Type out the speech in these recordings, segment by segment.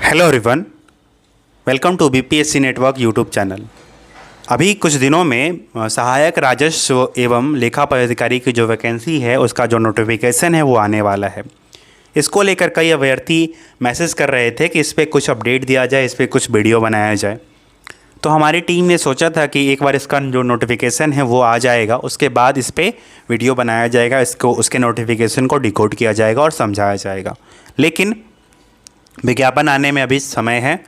Hello everyone, welcome to BPSC network YouTube channel. अभी कुछ दिनों में सहायक राजस्व एवं लेखा पदाधिकारी की जो वैकेंसी है उसका जो नोटिफिकेशन है वो आने वाला है। इसको लेकर कई अभ्यर्थी मैसेज कर रहे थे कि इस पर कुछ अपडेट दिया जाए, इस पर कुछ वीडियो बनाया जाए। तो हमारी टीम ने सोचा था कि एक बार इसका जो नोटिफिकेशन है वो आ जाएगा, उसके बाद इस पर वीडियो बनाया जाएगा, इसको उसके नोटिफिकेशन को डिकोड किया जाएगा और समझाया जाएगा। लेकिन विज्ञापन आने में अभी समय है,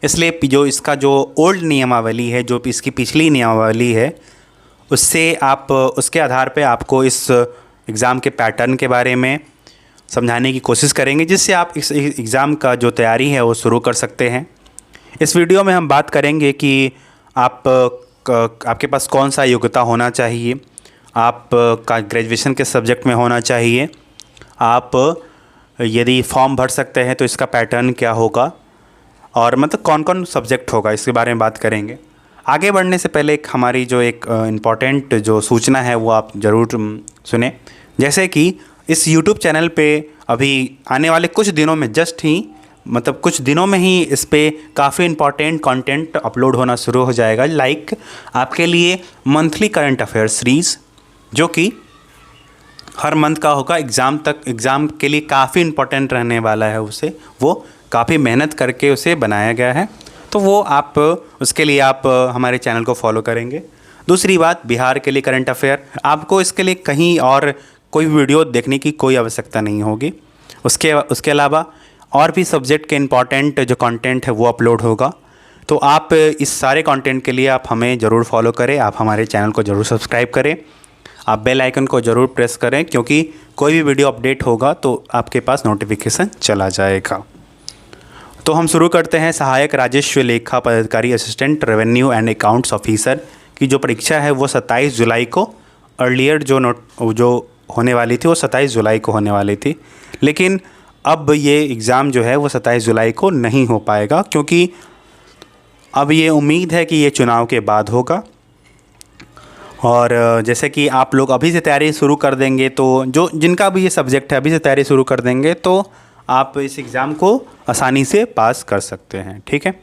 इसलिए जो इसका जो ओल्ड नियमावली है, जो इसकी पिछली नियमावली है, उससे आप उसके आधार पे आपको इस एग्ज़ाम के पैटर्न के बारे में समझाने की कोशिश करेंगे, जिससे आप इस एग्ज़ाम का जो तैयारी है वो शुरू कर सकते हैं। इस वीडियो में हम बात करेंगे कि आपके पास कौन सा योग्यता होना चाहिए, आप का ग्रेजुएशन के सब्जेक्ट में होना चाहिए, आप यदि फॉर्म भर सकते हैं तो इसका पैटर्न क्या होगा, और मतलब कौन कौन सब्जेक्ट होगा, इसके बारे में बात करेंगे। आगे बढ़ने से पहले हमारी जो एक इम्पॉर्टेंट जो सूचना है वो आप ज़रूर सुने। जैसे कि इस YouTube चैनल पे अभी आने वाले कुछ दिनों में कुछ दिनों में ही इस पर काफ़ी इम्पॉर्टेंट कंटेंट अपलोड होना शुरू हो जाएगा। लाइक आपके लिए मंथली करंट अफेयर सीरीज़, जो कि हर मंथ का होगा। एग्ज़ाम के लिए काफ़ी इम्पोर्टेंट रहने वाला है, वो काफ़ी मेहनत करके उसे बनाया गया है। तो वो उसके लिए आप हमारे चैनल को फॉलो करेंगे। दूसरी बात, बिहार के लिए करंट अफेयर, आपको इसके लिए कहीं और कोई वीडियो देखने की कोई आवश्यकता नहीं होगी। उसके अलावा और भी सब्जेक्ट के इम्पॉर्टेंट जो कंटेंट है वो अपलोड होगा। तो आप इस सारे कंटेंट के लिए आप हमें ज़रूर फॉलो करें, आप हमारे चैनल को ज़रूर सब्सक्राइब करें, आप बेल आइकन को ज़रूर प्रेस करें, क्योंकि कोई भी वीडियो अपडेट होगा तो आपके पास नोटिफिकेशन चला जाएगा। तो हम शुरू करते हैं। सहायक राजस्व लेखा पदाधिकारी assistant revenue and accounts officer की जो परीक्षा है वो 27 जुलाई को, अर्लियर जो होने वाली थी वो 27 जुलाई को होने वाली थी, लेकिन अब ये एग्ज़ाम जो है वो 27 जुलाई को नहीं हो पाएगा, क्योंकि अब ये उम्मीद है कि ये चुनाव के बाद होगा। और जैसे कि आप लोग अभी से तैयारी शुरू कर देंगे, तो जिनका भी ये सब्जेक्ट है अभी से तैयारी शुरू कर देंगे तो आप इस एग्ज़ाम को आसानी से पास कर सकते हैं। ठीक है,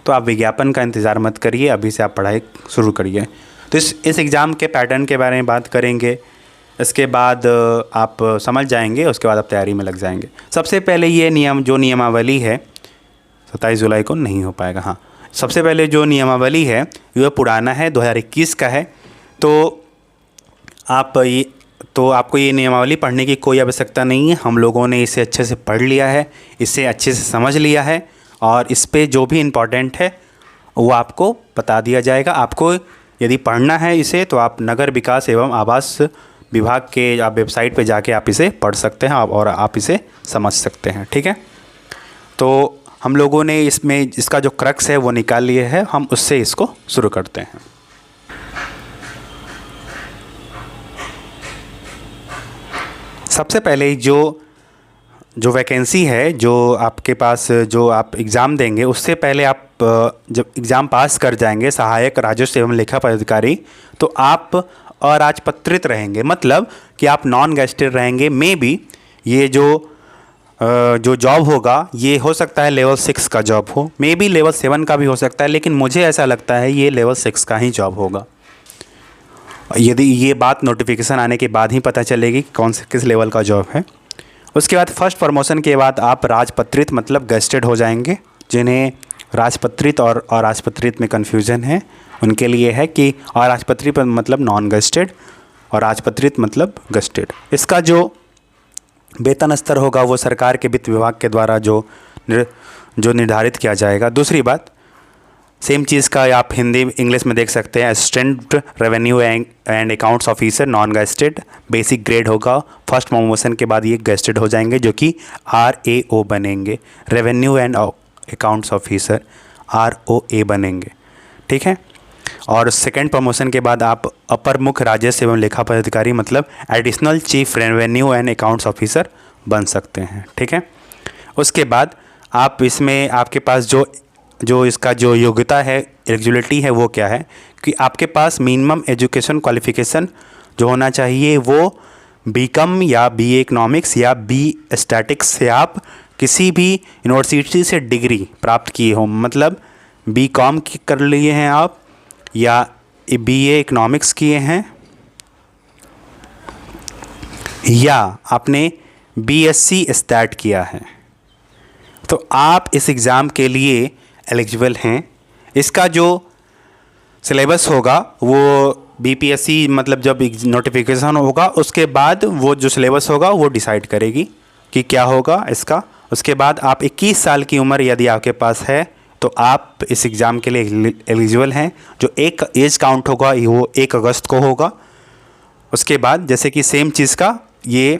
तो आप विज्ञापन का इंतज़ार मत करिए, अभी से आप पढ़ाई शुरू करिए। तो इस एग्ज़ाम के पैटर्न के बारे में बात करेंगे, इसके बाद आप समझ जाएंगे, उसके बाद आप तैयारी में लग जाएंगे। सबसे पहले ये नियमावली है 27 जुलाई को नहीं हो पाएगा। हाँ, सबसे पहले जो नियमावली है वह पुराना है, 2021 का है। तो आपको ये नियमावली पढ़ने की कोई आवश्यकता नहीं है। हम लोगों ने इसे अच्छे से पढ़ लिया है, इसे अच्छे से समझ लिया है, और इस पे जो भी इम्पोर्टेंट है वो आपको बता दिया जाएगा। आपको यदि पढ़ना है इसे तो आप नगर विकास एवं आवास विभाग के आप वेबसाइट पे जाके आप इसे पढ़ सकते हैं और आप इसे समझ सकते हैं। ठीक है, तो हम लोगों ने इसका जो क्रक्स है वो निकाल लिए है, हम उससे इसको शुरू करते हैं। सबसे पहले जो वैकेंसी है, जो आपके पास जो आप एग्ज़ाम देंगे, उससे पहले आप जब एग्ज़ाम पास कर जाएंगे सहायक राजस्व एवं लेखा पदाधिकारी, तो आप अराजपत्रित रहेंगे, मतलब कि आप नॉन गेस्टेड रहेंगे। मे बी ये जो जॉब होगा ये हो सकता है लेवल 6 का जॉब हो, मे बी लेवल 7 का भी हो सकता है, लेकिन मुझे ऐसा लगता है ये लेवल 6 का ही जॉब होगा। यदि ये बात नोटिफिकेशन आने के बाद ही पता चलेगी किस लेवल का जॉब है। उसके बाद फर्स्ट प्रमोशन के बाद आप राजपत्रित मतलब गेस्टेड हो जाएंगे। जिन्हें राजपत्रित और अराजपत्रित में कन्फ्यूज़न है उनके लिए है कि अराजपत्रित मतलब नॉन गेस्टेड और राजपत्रित मतलब गेस्टेड। इसका जो वेतन स्तर होगा वो सरकार के वित्त विभाग के द्वारा जो निर्धारित किया जाएगा। दूसरी बात, सेम चीज़ का आप हिंदी इंग्लिश में देख सकते हैं। Assistant revenue and accounts officer non gazetted, basic grade होगा। फर्स्ट प्रमोशन के बाद ये गेस्टेड हो जाएंगे, जो कि RAO बनेंगे, revenue and accounts officer ROA बनेंगे। ठीक है, और सेकंड प्रमोशन के बाद आप अपर मुख्य राजस्व एवं लेखा पदाधिकारी मतलब additional chief revenue and accounts officer बन सकते हैं। ठीक है, उसके बाद आप इसमें आपके पास जो इसका जो योग्यता है, एलिजिबिलिटी है, वो क्या है कि आपके पास मिनिमम एजुकेशन क्वालिफिकेशन जो होना चाहिए वो BCom या BA इकोनॉमिक्स या B स्टैटिक्स से आप किसी भी यूनिवर्सिटी से डिग्री प्राप्त किए हो, मतलब बीकॉम कर लिए हैं आप, या बीए इकोनॉमिक्स किए हैं, या आपने बीएससी स्टैट किया है, तो आप इस एग्ज़ाम के लिए एलिजिबल हैं। इसका जो सिलेबस होगा वो बीपीएससी मतलब जब नोटिफिकेशन होगा उसके बाद वो जो सिलेबस होगा वो डिसाइड करेगी कि क्या होगा इसका। उसके बाद आप 21 साल की उम्र यदि आपके पास है तो आप इस एग्ज़ाम के लिए एलिजिबल हैं। जो एक एज काउंट होगा वो 1 अगस्त को होगा। उसके बाद जैसे कि सेम चीज़ का ये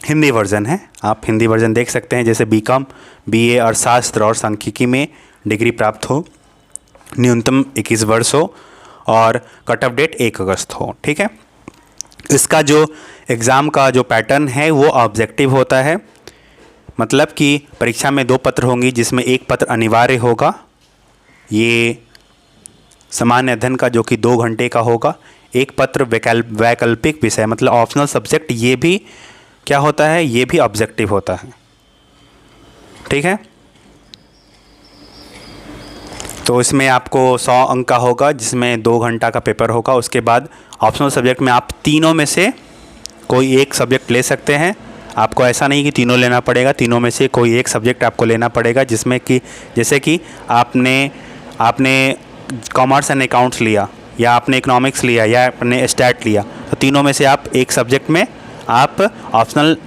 हिंदी वर्ज़न है, आप हिंदी वर्ज़न देख सकते हैं, जैसे बीकॉम, बीए अर्थशास्त्र और सांख्यिकी में डिग्री प्राप्त हो, न्यूनतम 21 वर्ष हो और कट ऑफ डेट 1 अगस्त हो। ठीक है। इसका जो एग्ज़ाम का जो पैटर्न है वो ऑब्जेक्टिव होता है, मतलब कि परीक्षा में 2 पत्र होंगी जिसमें एक पत्र अनिवार्य होगा, ये सामान्य अध्ययन का जो कि 2 घंटे का होगा। एक पत्र वैकल्पिक विषय मतलब ऑप्शनल सब्जेक्ट, ये भी क्या होता है, ये भी ऑब्जेक्टिव होता है। ठीक है। तो इसमें आपको 100 अंक का होगा जिसमें 2 घंटा का पेपर होगा। उसके बाद ऑप्शनल सब्जेक्ट में आप तीनों में से कोई एक सब्जेक्ट ले सकते हैं। आपको ऐसा नहीं कि तीनों लेना पड़ेगा, तीनों में से कोई एक सब्जेक्ट आपको लेना पड़ेगा, जिसमें कि जैसे कि आपने कॉमर्स एंड अकाउंट्स लिया, या आपने इकोनॉमिक्स लिया, या आपने स्टैट लिया, तो तीनों में से आप एक सब्जेक्ट में आप ऑप्शनल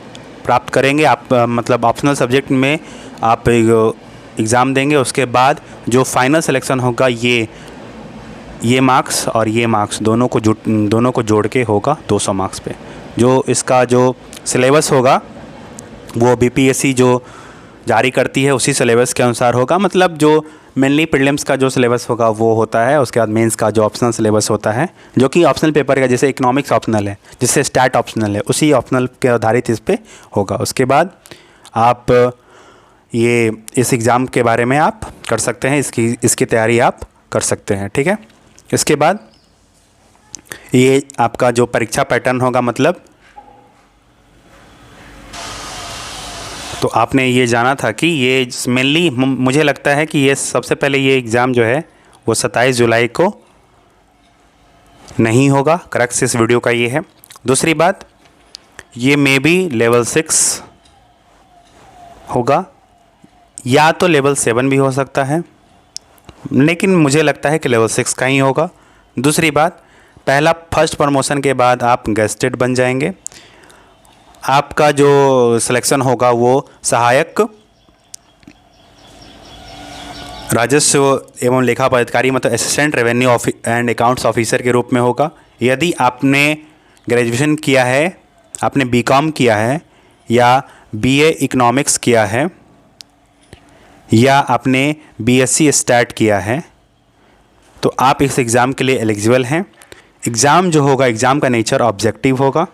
प्राप्त करेंगे। आप मतलब ऑप्शनल सब्जेक्ट में आप एग्ज़ाम देंगे। उसके बाद जो फाइनल सिलेक्शन होगा ये मार्क्स और ये मार्क्स दोनों को जोड़ के होगा 200 मार्क्स पे। जो इसका जो सिलेबस होगा वो बीपीएससी जो जारी करती है उसी सिलेबस के अनुसार होगा, मतलब जो मेनली प्रीलिम्स का जो सिलेबस होगा वो होता है। उसके बाद मेंस का जो ऑप्शनल सिलेबस होता है, जो कि ऑप्शनल पेपर का, जैसे इकोनॉमिक्स ऑप्शनल है, जिससे स्टैट ऑप्शनल है, उसी ऑप्शनल के आधारित इस पे होगा। उसके बाद आप ये इस एग्ज़ाम के बारे में आप कर सकते हैं, इसकी तैयारी आप कर सकते हैं। ठीक है। इसके बाद ये आपका जो परीक्षा पैटर्न होगा, मतलब तो आपने ये जाना था कि ये मेनली मुझे लगता है कि ये सबसे पहले ये एग्ज़ाम जो है वो 27 जुलाई को नहीं होगा। करेक्ट इस वीडियो का ये है। दूसरी बात, ये मे बी लेवल 6 होगा या तो लेवल 7 भी हो सकता है, लेकिन मुझे लगता है कि लेवल 6 का ही होगा। दूसरी बात, पहला फर्स्ट प्रमोशन के बाद आप गेस्टेड बन जाएंगे। आपका जो सिलेक्शन होगा वो सहायक राजस्व एवं लेखा पदाधिकारी मतलब assistant revenue and accounts officer के रूप में होगा। यदि आपने ग्रेजुएशन किया है, आपने बीकॉम किया है, या बीए इकोनॉमिक्स किया है, या आपने बीएससी स्टैट किया है, तो आप इस एग्ज़ाम के लिए एलिजिबल हैं। एग्ज़ाम जो होगा, एग्ज़ाम का नेचर ऑब्जेक्टिव होगा।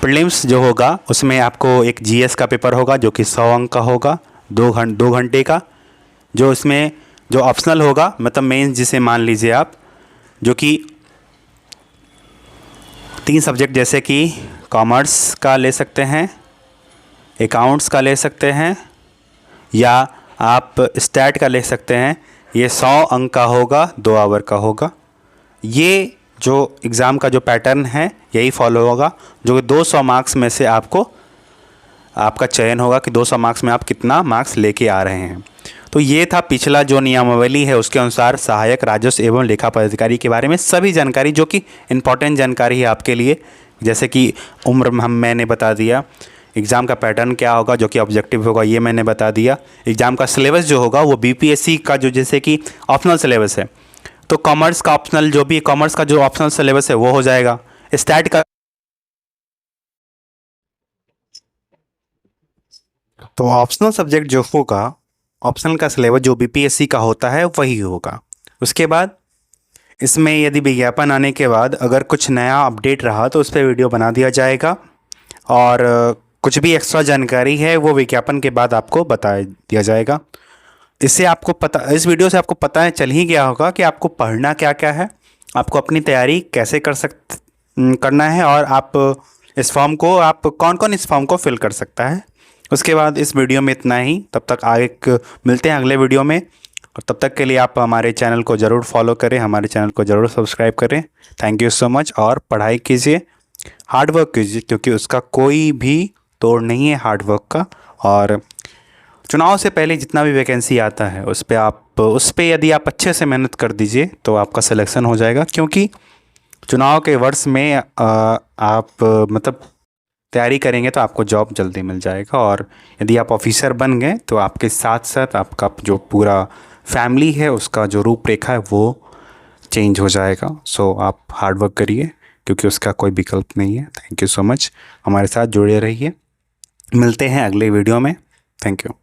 प्रीलिम्स जो होगा उसमें आपको एक जीएस का पेपर होगा जो कि 100 अंक का होगा, 2 घंटे का। जो इसमें जो ऑप्शनल होगा मतलब मेंस जिसे मान लीजिए आप, जो कि 3 सब्जेक्ट जैसे कि कॉमर्स का ले सकते हैं, अकाउंट्स का ले सकते हैं, या आप स्टैट का ले सकते हैं। ये 100 अंक का होगा, 2 आवर का होगा। ये जो एग्ज़ाम का जो पैटर्न है यही फॉलो होगा, जो कि 200 मार्क्स में से आपका चयन होगा कि 200 मार्क्स में आप कितना मार्क्स लेके आ रहे हैं। तो ये था पिछला जो नियमावली है उसके अनुसार सहायक राजस्व एवं लेखा पदाधिकारी के बारे में सभी जानकारी, जो कि इम्पॉर्टेंट जानकारी है आपके लिए। जैसे कि उम्र मैंने बता दिया, एग्ज़ाम का पैटर्न क्या होगा जो कि ऑब्जेक्टिव होगा ये मैंने बता दिया। एग्ज़ाम का सिलेबस जो होगा वो बीपीएससी का जो जैसे कि ऑप्शनल सिलेबस है, तो कॉमर्स का ऑप्शनल जो भी कॉमर्स का जो ऑप्शनल सिलेबस है वो हो जाएगा। स्टैट का तो ऑप्शनल सब्जेक्ट जो होगा, ऑप्शनल का सिलेबस जो बीपीएससी का होता है वही होगा। उसके बाद इसमें यदि विज्ञापन आने के बाद अगर कुछ नया अपडेट रहा तो उस पर वीडियो बना दिया जाएगा, और कुछ भी एक्स्ट्रा जानकारी है वो विज्ञापन के बाद आपको बता दिया जाएगा। इससे आपको पता, इस वीडियो से आपको पता है चल ही गया होगा कि आपको पढ़ना क्या क्या है, आपको अपनी तैयारी कैसे करना है, और आप इस फॉर्म को आप कौन कौन इस फॉर्म को फिल कर सकता है। उसके बाद इस वीडियो में इतना ही। तब तक आगे मिलते हैं अगले वीडियो में, और तब तक के लिए आप हमारे चैनल को ज़रूर फॉलो करें, हमारे चैनल को ज़रूर सब्सक्राइब करें। Thank you so much. और पढ़ाई कीजिए, हार्ड वर्क कीजिए, क्योंकि उसका कोई भी तोड़ नहीं है हार्ड वर्क का। और चुनाव से पहले जितना भी वैकेंसी आता है उस पर यदि आप अच्छे से मेहनत कर दीजिए तो आपका सिलेक्शन हो जाएगा। क्योंकि चुनाव के वर्ष में आप मतलब तैयारी करेंगे तो आपको जॉब जल्दी मिल जाएगा। और यदि आप ऑफिसर बन गए तो आपके साथ साथ आपका जो पूरा फैमिली है उसका जो रूपरेखा है वो चेंज हो जाएगा। सो आप हार्ड वर्क करिए, क्योंकि उसका कोई विकल्प नहीं है। थैंक यू सो मच, हमारे साथ जुड़े रहिए। मिलते हैं अगले वीडियो में। Thank you.